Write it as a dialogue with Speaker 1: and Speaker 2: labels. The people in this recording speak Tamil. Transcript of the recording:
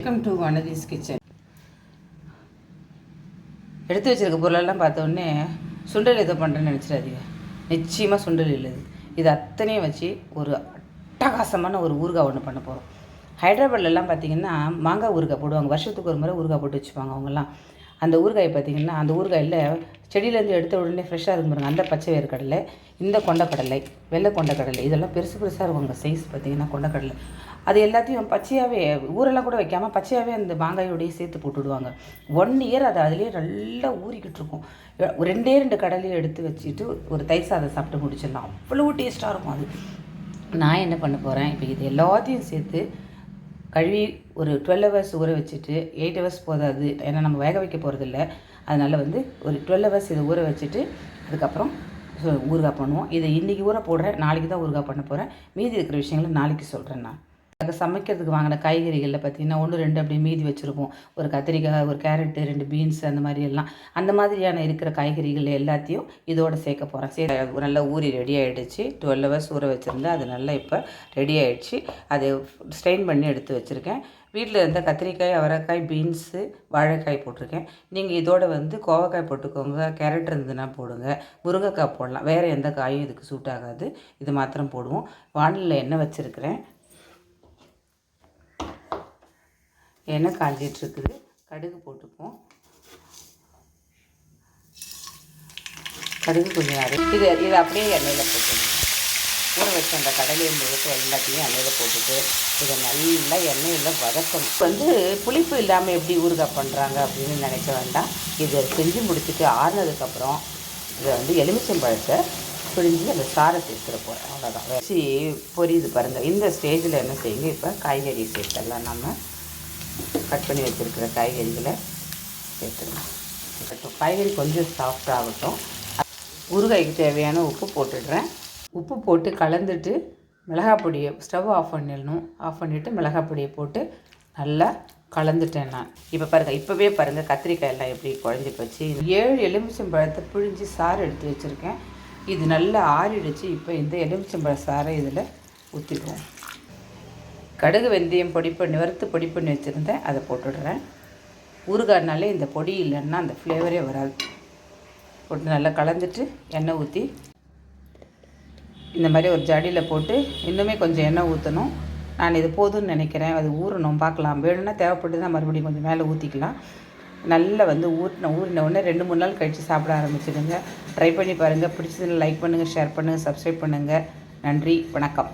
Speaker 1: Welcome to வனதிஸ் kitchen. எடுத்து வச்சிருக்க பொருளெல்லாம் பார்த்தோன்னே சுண்டல் எதோ பண்ணுறேன்னு நினச்சிடாதீங்க. நிச்சயமாக சுண்டல் இல்லை. இது அத்தனையும் வச்சு ஒரு அட்டகாசமான ஒரு ஊறுகாய் ஒன்று பண்ண போகிறோம். ஹைதராபாத்லலாம் பார்த்திங்கன்னா மாங்காய் ஊறுகாய் போடுவாங்க. வருஷத்துக்கு ஒரு முறை ஊறுகாய் போட்டு வச்சுப்பாங்க அவங்கெல்லாம். அந்த ஊறுகாய் பார்த்திங்கன்னா அந்த ஊறுகாயில் செடியிலேருந்து எடுத்த உடனே ஃப்ரெஷ்ஷாக இருக்கும் பாருங்கள். அந்த பச்சை வேர்க்கடலை, இந்த கொண்டக்கடலை, வெள்ளை கொண்டக்கடலை, இதெல்லாம் பெருசு பெருசாக இருக்குங்க சைஸ் பார்த்திங்கன்னா கொண்டக்கடலை. அது எல்லாத்தையும் பச்சையாகவே ஊரெல்லாம் கூட வைக்காமல் பச்சையாகவே அந்த மாங்காயோடையே சேர்த்து போட்டுவிடுவாங்க. 1 இயர் அது அதுலேயே நல்லா ஊறிக்கிட்டு இருக்கும். 2 கடலையும் எடுத்து வச்சுட்டு ஒரு தயிர் சாதம் சாப்பிட்டு முடிச்சிடலாம். அவ்வளோ டேஸ்ட்டாக இருக்கும் அது. நான் என்ன பண்ண போகிறேன், இப்போ இது எல்லாத்தையும் சேர்த்து கழுவி ஒரு 12 ஹவர்ஸ் ஊற வச்சுட்டு 8 ஹவர்ஸ் போதாது, ஏன்னா நம்ம வேக வைக்க போகிறதில்ல. அதனால் ஒரு 12 ஹவர்ஸ் இதை ஊற வச்சுட்டு அதுக்கப்புறம் ஊறுகாய் பண்ணுவோம். இதை இன்றைக்கி ஊற போடுறேன், நாளைக்கு தான் ஊறுகாய் பண்ண போகிறேன். மீதி இருக்கிற விஷயங்களை நாளைக்கு சொல்கிறேன். நான் அதை சமைக்கிறதுக்கு வாங்கின காய்கறிகளில் பார்த்திங்கன்னா 1, 2 அப்படியே மீதி வச்சுருப்போம். ஒரு கத்திரிக்காய், ஒரு கேரட்டு, 2 பீன்ஸ், அந்த மாதிரி எல்லாம் அந்த மாதிரியான இருக்கிற காய்கறிகள் எல்லாத்தையும் இதோடு சேர்க்க போகிறேன். நல்லா ஊறி ரெடி ஆகிடுச்சு. 12 ஹவர்ஸ் ஊற வச்சுருந்தேன். அது நல்லா இப்போ ரெடி ஆகிடுச்சு. அதை ஸ்ட்ரெயின் பண்ணி எடுத்து வச்சுருக்கேன். வீட்டில் இருந்த கத்திரிக்காய், அவரைக்காய், பீன்ஸு, வாழைக்காய் போட்டிருக்கேன். நீங்கள் இதோட கோவக்காய் போட்டுக்கோங்க, கேரட் இருந்ததுன்னா போடுங்க, முருங்கைக்காய் போடலாம். வேறு எந்த காயும் இதுக்கு சூட் ஆகாது. இது மாத்திரம் போடுவோம். வானலில் எண்ணெய் வச்சுருக்கிறேன். எண்ணெய் காஞ்சிட்ருக்குது. கடுகு போட்டுப்போம். கடுகு கொஞ்சம் நேரம் இது அப்படியே எண்ணெயில் போட்டுக்கணும். ஊற வச்ச அந்த கடலையை முழுக்க எல்லாத்தையும் எண்ணெயில் போட்டுட்டு இதை நல்லா எண்ணெயில் வதக்கணும். புளிப்பு இல்லாமல் எப்படி ஊறுகாய் பண்ணுறாங்க அப்படின்னு நினைக்க வேண்டாம். இதை செஞ்சு முடிச்சுட்டு ஆறுனதுக்கப்புறம் இதை எலுமிச்சம்பழத்தை பிழிஞ்சு அந்த சாரை சேர்த்துட போகிறேன். அவ்வளோதான். வச்சு பொரியுது பாருங்கள். இந்த ஸ்டேஜில் என்ன செய்யுங்க, இப்போ காய்கறி சேர்த்துடலாம். நம்ம கட் பண்ணி வச்சுருக்கிற காய்கறிகளை சேர்த்துடலாம். காய்கறி கொஞ்சம் சாஃப்டாகட்டும். ஊறுகாய்க்கு தேவையான உப்பு போட்டுடுறேன். உப்பு போட்டு கலந்துட்டு மிளகாய் பொடியை ஸ்டவ் ஆஃப் பண்ணிடணும். ஆஃப் பண்ணிவிட்டு மிளகாய் பொடியை போட்டு நல்லா கலந்துட்டேன் நான். இப்போ பாருங்கள், இப்போவே பாருங்கள் கத்திரிக்காய் எல்லாம் எப்படி குழஞ்சி போச்சு. 7 எலுமிச்சம்பழத்தை பிழிஞ்சு சாறு எடுத்து வச்சுருக்கேன். இது நல்லா ஆறிடுச்சு. இப்போ இந்த எலுமிச்சம்பழ சாறை இதில் ஊற்றிடுவோம். கடுகு, வெந்தயம் வறுத்து பொடி பண்ணி வச்சுருந்தேன், அதை போட்டுடுறேன். ஊறுகாய்னாலே இந்த பொடி இல்லைன்னா அந்த ஃப்ளேவரே வராது. போட்டு நல்லா கலந்துட்டு எண்ணெய் ஊற்றி இந்த மாதிரி ஒரு ஜடியில் போட்டு இன்னுமே கொஞ்சம் எண்ணெய் ஊற்றணும். நான் இது போதும்னு நினைக்கிறேன். அது ஊறணும், பார்க்கலாம். வேணும்னா தேவைப்பட்டு தான் மறுபடியும் கொஞ்சம் மேலே ஊற்றிக்கலாம். நல்லா ஊறின உடனே 2-3 நாள் கழித்து சாப்பிட ஆரம்பிச்சிடுங்க. ட்ரை பண்ணி பாருங்கள். பிடிச்சதில் லைக் பண்ணுங்கள், ஷேர் பண்ணுங்கள், சப்ஸ்கிரைப் பண்ணுங்கள். நன்றி, வணக்கம்.